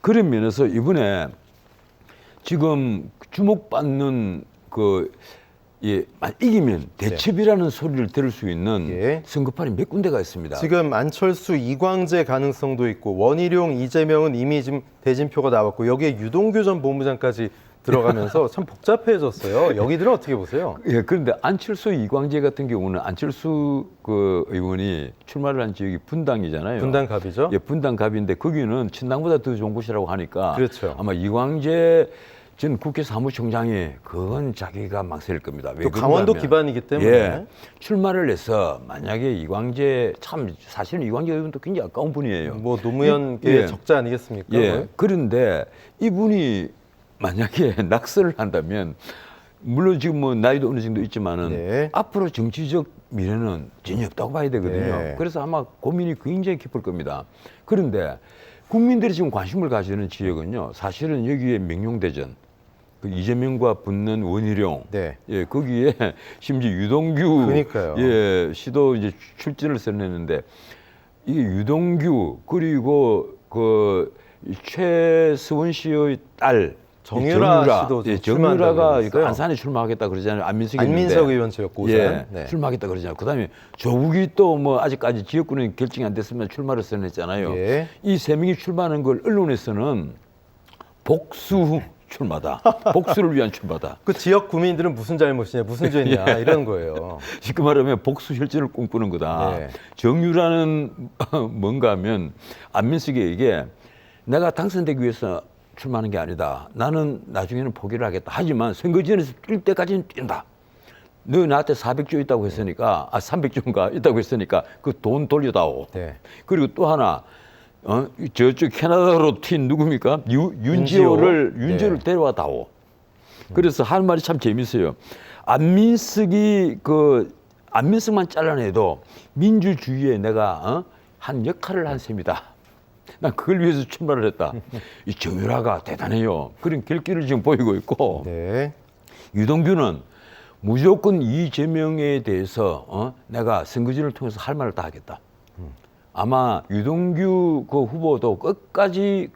그런 면에서 이번에 지금 주목받는 이기면 대첩이라는 소리를 들을 수 있는 선거판이 몇 군데가 있습니다. 지금 안철수, 이광재 가능성도 있고 원희룡, 이재명은 이미 지금 대진표가 나왔고 여기에 유동규 전 본부장까지 들어가면서 참 복잡해졌어요. 여기들은 어떻게 보세요? 예, 그런데 안철수, 이광재 같은 경우는 안철수 의원이 출마를 한 지역이 분당이잖아요. 분당갑이죠? 예, 분당갑인데 거기는 친당보다 더 좋은 곳이라고 하니까 그렇죠. 아마 이광재 전 국회 사무총장이 그건 자기가 망설일 겁니다. 왜 또 강원도 그러냐면, 기반이기 때문에 예, 출마를 해서 만약에 이광재 참 사실은 이광재 의원도 굉장히 아까운 분이에요. 뭐 노무현계 적자 아니겠습니까? 예. 그런데 이분이 만약에 낙선을 한다면 물론 지금 뭐 나이도 어느 정도 있지만은 앞으로 정치적 미래는 전혀 없다고 봐야 되거든요. 그래서 아마 고민이 굉장히 깊을 겁니다. 그런데 국민들이 지금 관심을 가지는 지역은요, 사실은 여기에 명룡대전, 그 이재명과 붙는 원희룡, 예, 거기에 심지어 유동규, 그러니까요. 예, 씨도 이제 출전을 선언했는데 이 유동규 그리고 그 최수원 씨의 딸 정유라 씨도 정유라가 안산에 출마하겠다 그러잖아요. 안민석 의원 지역구 예, 출마하겠다 그러잖아요. 그다음에 조국이 또 뭐 아직까지 지역구는 결정이 안 됐으면 출마를 선언했잖아요. 이 세 명이 출마하는 걸 언론에서는 복수 출마다. 복수를 위한 출마다. 그 지역 구민들은 무슨 잘못이냐, 무슨 죄냐 이런 거예요. 쉽게 말하면 복수 혈전을 꿈꾸는 거다. 정유라는 뭔가 하면 안민석에게 내가 당선되기 위해서 출마하는 게 아니다. 나는 나중에는 포기를 하겠다. 하지만 선거지원에서 뛸 때까지는 뛴다. 너 나한테 400조 있다고 했으니까, 300조인가 있다고 했으니까 그 돈 돌려다오. 그리고 또 하나, 저쪽 캐나다로 튄 누굽니까? 윤지호를 데려와 다오. 그래서 하는 말이 참 재밌어요. 안민석만 잘라내도 민주주의에 내가 한 역할을 한 셈이다. 난 그걸 위해서 출마를 했다. 이 정유라가 대단해요. 그런 결기를 지금 보이고 있고 유동규는 무조건 이재명에 대해서 내가 선거진을 통해서 할 말을 다 하겠다. 아마 유동규 그 후보도 끝까지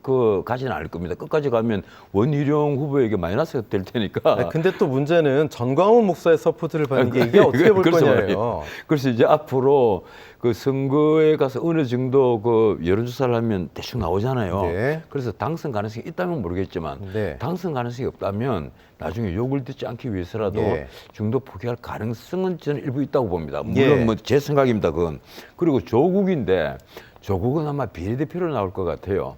가지는 않을 겁니다. 끝까지 가면 원희룡 후보에게 마이너스가 될 테니까. 근데 또 문제는 전광훈 목사의 서포트를 받는 게 이게 어떻게 볼 거냐예요. 그래서 이제 앞으로 그 선거에 가서 어느 정도 그 여론조사를 하면 대충 나오잖아요. 그래서 당선 가능성이 있다면 모르겠지만 당선 가능성이 없다면 나중에 욕을 듣지 않기 위해서라도 중도 포기할 가능성은 저는 일부 있다고 봅니다. 물론 뭐 제 생각입니다. 그건. 그리고 조국인데 조국은 아마 비례대표로 나올 것 같아요.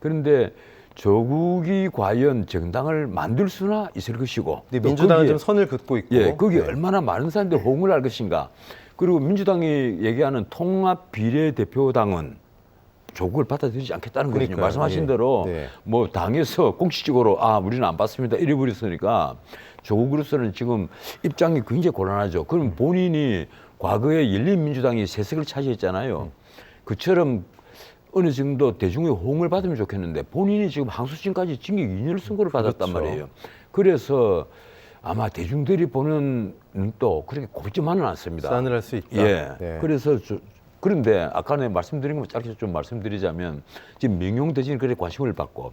그런데 조국이 과연 정당을 만들 수나 있을 것이고 민주당은 좀 선을 긋고 있고 거기에 얼마나 많은 사람들이 호응을 할 것인가. 그리고 민주당이 얘기하는 통합 비례대표당은 조국을 받아들이지 않겠다는 거거든요. 말씀하신 대로 뭐 당에서 공식적으로 우리는 안 받습니다 이래버렸으니까 조국으로서는 지금 입장이 굉장히 곤란하죠. 그럼 본인이 과거에 열린민주당이 세석을 차지했잖아요. 그처럼 어느 정도 대중의 호응을 받으면 좋겠는데 본인이 지금 항소심까지 징역 2년을 선고를 받았단 말이에요. 그래서 아마 대중들이 보는 눈도 그렇게 곱지만은 않습니다. 싸늘할 수 있다. 그래서 그런데 아까 내가 말씀드린 것 짧게 좀 말씀드리자면 지금 명룡대전이 그래 관심을 받고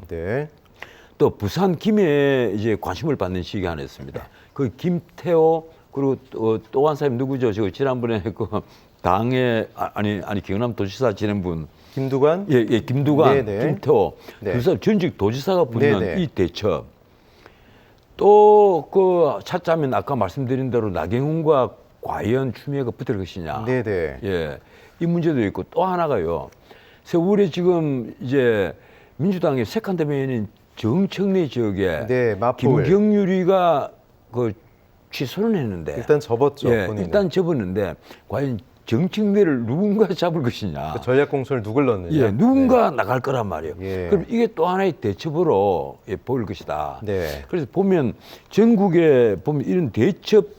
또 부산 김해에 이제 관심을 받는 시기가 하나 있습니다. 그 김태호 그리고 또 한 사람이 누구죠? 저 지난번에 그 당의 아니 경남도지사 지낸 분 김두관? 예, 김두관, 김태호 두 사람 전직 도지사가 붙는 이 대첩. 또 그 찾자면 아까 말씀드린 대로 나경원과 과연 추미애가 붙을 것이냐. 예, 이 문제도 있고 또 하나가요. 세월에 지금 이제 민주당의 색한 대변인 정청래 지역에 김경률이가 그 취소는 했는데 일단 접었죠. 일단 접었는데 과연 정청래를 누군가 잡을 것이냐. 그 전략 공천을 누굴 넣느냐. 누군가 나갈 거란 말이에요. 그럼 이게 또 하나의 대첩으로 보일 것이다. 그래서 보면 전국에 보면 이런 대첩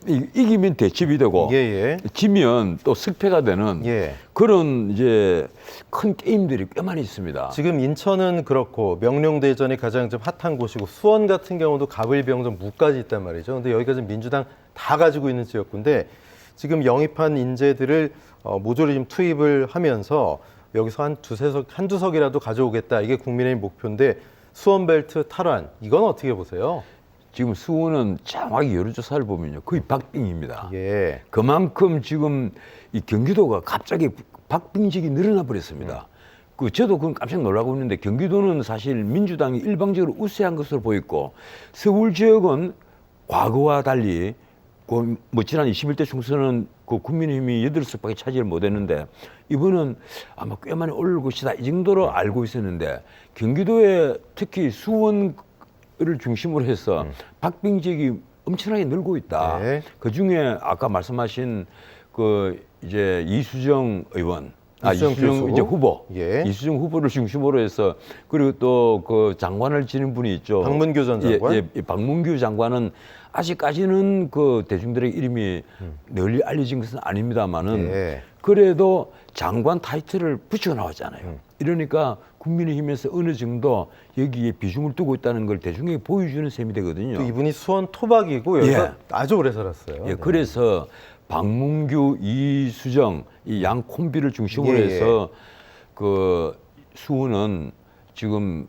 이기면 대첩이 되고 지면 또 승패가 되는 그런 이제 큰 게임들이 꽤 많이 있습니다. 지금 인천은 그렇고 명룡대전이 가장 좀 핫한 곳이고 수원 같은 경우도 가불병전 무까지 있단 말이죠. 근데 여기가 지금 민주당 다 가지고 있는 지역구인데 지금 영입한 인재들을 모조리 좀 투입을 하면서 여기서 한두 석이라도 가져오겠다. 이게 국민의힘 목표인데 수원벨트 탈환 이건 어떻게 보세요? 지금 수원은 정확히 여론조사를 보면요 거의 박빙입니다. 예. 그만큼 지금 이 경기도가 갑자기 박빙직이 늘어나 버렸습니다. 저도 그건 깜짝 놀라고 있는데 경기도는 사실 민주당이 일방적으로 우세한 것으로 보였고 서울 지역은 과거와 달리 뭐 지난 21대 총선은 그 국민의힘이 8석밖에 차지를 못했는데 이번은 아마 꽤 많이 오를 것이다 이 정도로 알고 있었는데 경기도에 특히 수원을 중심으로 해서 박빙직이 엄청나게 늘고 있다. 네. 그 중에 아까 말씀하신 그 이제 이수정 의원, 이수정 이제 후보, 예. 이수정 후보를 중심으로 해서 그리고 또 그 장관을 지낸 분이 있죠. 박문규 전 장관. 박문규 장관은 아직까지는 그 대중들의 이름이 널리 알려진 것은 아닙니다만은 예. 그래도 장관 타이틀을 붙여 나왔잖아요. 이러니까 국민의힘에서 어느 정도 여기에 비중을 두고 있다는 걸 대중에게 보여주는 셈이 되거든요. 또 이분이 수원 토박이고 여기서 예. 아주 오래 살았어요. 예, 그래서 박문규, 이수정 이 양 콤비를 중심으로 예, 해서 그 수원은 지금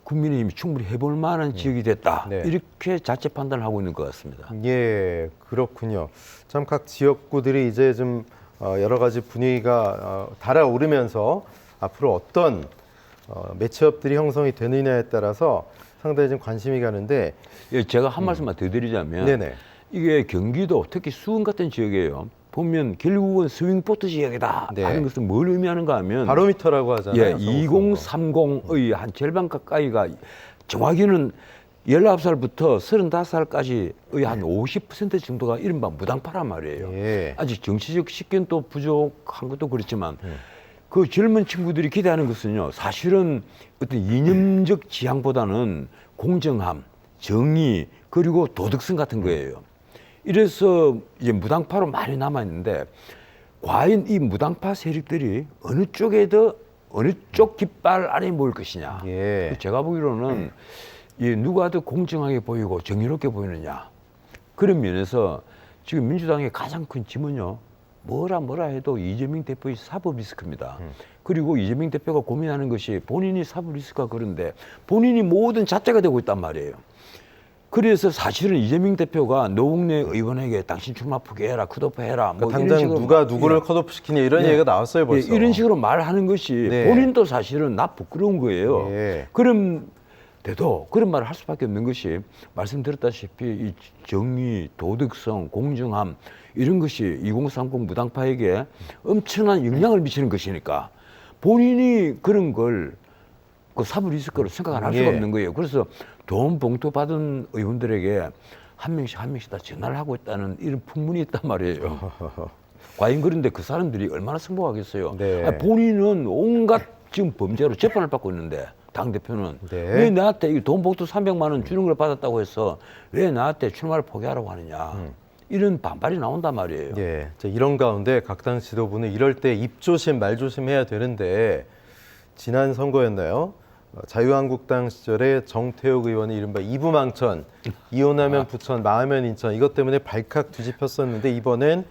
국민의힘이 충분히 해볼 만한 지역이 됐다. 네. 이렇게 자체 판단을 하고 있는 것 같습니다. 예, 그렇군요. 참 각 지역구들이 이제 좀 여러 가지 분위기가 달아오르면서 앞으로 어떤 매치업들이 형성이 되느냐에 따라서 상당히 좀 관심이 가는데 예, 제가 한 말씀만 더 드리자면 네네. 이게 경기도 특히 수원 같은 지역이에요. 보면 결국은 스윙포트 지역이다 네. 하는 것은 뭘 의미하는가 하면 바로미터라고 하잖아요. 예, 2030의 한 절반 가까이가 정확히는 19살부터 35살까지의 한 50% 정도가 이른바 무당파란 말이에요. 예. 아직 정치적 식견도 부족한 것도 그렇지만 그 젊은 친구들이 기대하는 것은요. 사실은 어떤 이념적 지향보다는 공정함, 정의 그리고 도덕성 같은 거예요. 이래서 이제 무당파로 많이 남아있는데 과연 이 무당파 세력들이 어느 쪽 깃발 아래 모일 것이냐. 예. 제가 보기로는 이 누가 더 공정하게 보이고 정의롭게 보이느냐. 그런 면에서 지금 민주당의 가장 큰 짐은요. 뭐라 해도 이재명 대표의 사법 리스크입니다. 그리고 이재명 대표가 고민하는 것이 본인이 사법 리스크가 그런데 본인이 모든 잣대가 되고 있단 말이에요. 그래서 사실은 이재명 대표가 노웅래 의원에게 당신 출마 포기해라, 컷오프 해라. 뭐 그러니까 이런 당장 식으로 누가 누구를 컷오프 시키냐 이런 얘기가 나왔어요 벌써. 이런 식으로 말하는 것이 네. 본인도 사실은 나 부끄러운 거예요. 예. 그런데도 그런 말을 할 수밖에 없는 것이 말씀드렸다시피 이 정의, 도덕성, 공정함 이런 것이 2030 무당파에게 엄청난 영향을 미치는 것이니까 본인이 그런 걸 그 사법 리스크로 생각 안 할 수가 예. 없는 거예요. 그래서 돈 봉투 받은 의원들에게 한 명씩 다 전화를 하고 있다는 이런 풍문이 있단 말이에요. 과연 그런데 그 사람들이 얼마나 승복하겠어요. 네. 본인은 온갖 지금 범죄로 재판을 받고 있는데 당대표는 네. 왜 나한테 이 돈 봉투 300만 원 주는 걸 받았다고 해서 왜 나한테 출마를 포기하라고 하느냐. 이런 반발이 나온단 말이에요. 예. 자, 이런 가운데 각 당 지도부는 이럴 때 입조심 말조심 해야 되는데 지난 선거였나요? 자유한국당 시절에 정태욱 의원이 이른바 이부망천, 이혼하면 부천, 망하면 인천 이것 때문에 발칵 뒤집혔었는데 이번엔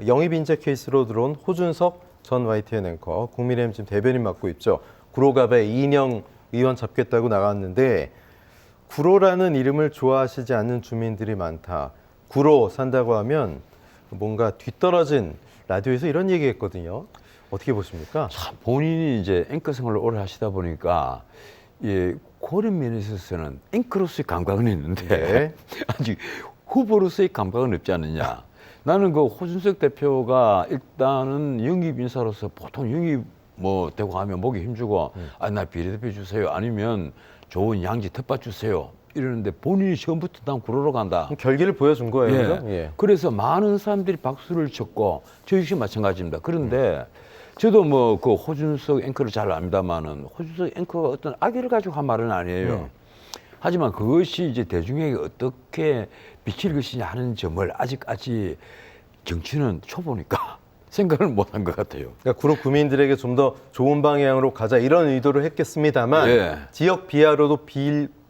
영입인재 케이스로 들어온 호준석 전 YTN 앵커, 국민의힘 지금 대변인 맡고 있죠. 구로갑에 이인영 의원 잡겠다고 나갔는데 구로라는 이름을 좋아하시지 않는 주민들이 많다. 구로 산다고 하면 뭔가 뒤떨어진 라디오에서 이런 얘기했거든요. 어떻게 보십니까? 참 본인이 이제 앵커 생활을 오래 하시다 보니까 예, 그런 면에 있어서는 앵커로서의 감각은 있는데 네. 아직 후보로서의 감각은 없지 않느냐. 나는 그 호준석 대표가 일단은 영입 인사로서 보통 영입 뭐 되고 하면 목에 힘주고 나 비례대표 주세요. 아니면 좋은 양지 텃밭 주세요. 이러는데 본인이 처음부터 난 구로로 간다. 결기를 보여준 거예요. 예. 그죠? 예. 그래서 많은 사람들이 박수를 쳤고 저 역시 마찬가지입니다. 그런데 저도 뭐 그 호준석 앵커를 잘 압니다만은 호준석 앵커가 어떤 악의를 가지고 한 말은 아니에요. 하지만 그것이 이제 대중에게 어떻게 비칠 것이냐 하는 점을 아직까지 정치는 초보니까 생각을 못한 것 같아요. 그러니까 구로 구민들에게 좀 더 좋은 방향으로 가자 이런 의도를 했겠습니다만 예. 지역 비하로도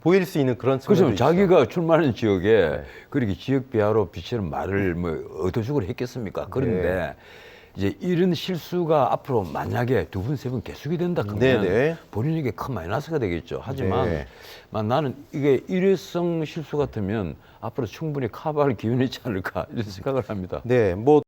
보일 수 있는 그런 측면도 그래서 있죠. 자기가 출마하는 지역에 그렇게 지역 비하로 비치는 말을 뭐 의도적으로 했겠습니까? 그런데 이제 이런 실수가 앞으로 만약에 두 분, 세 분 계속이 된다 그러면 네네. 본인에게 큰 마이너스가 되겠죠. 하지만 네. 나는 이게 일회성 실수 같으면 앞으로 충분히 커버할 기운이 있지 않을까 이런 생각을 합니다. 네, 뭐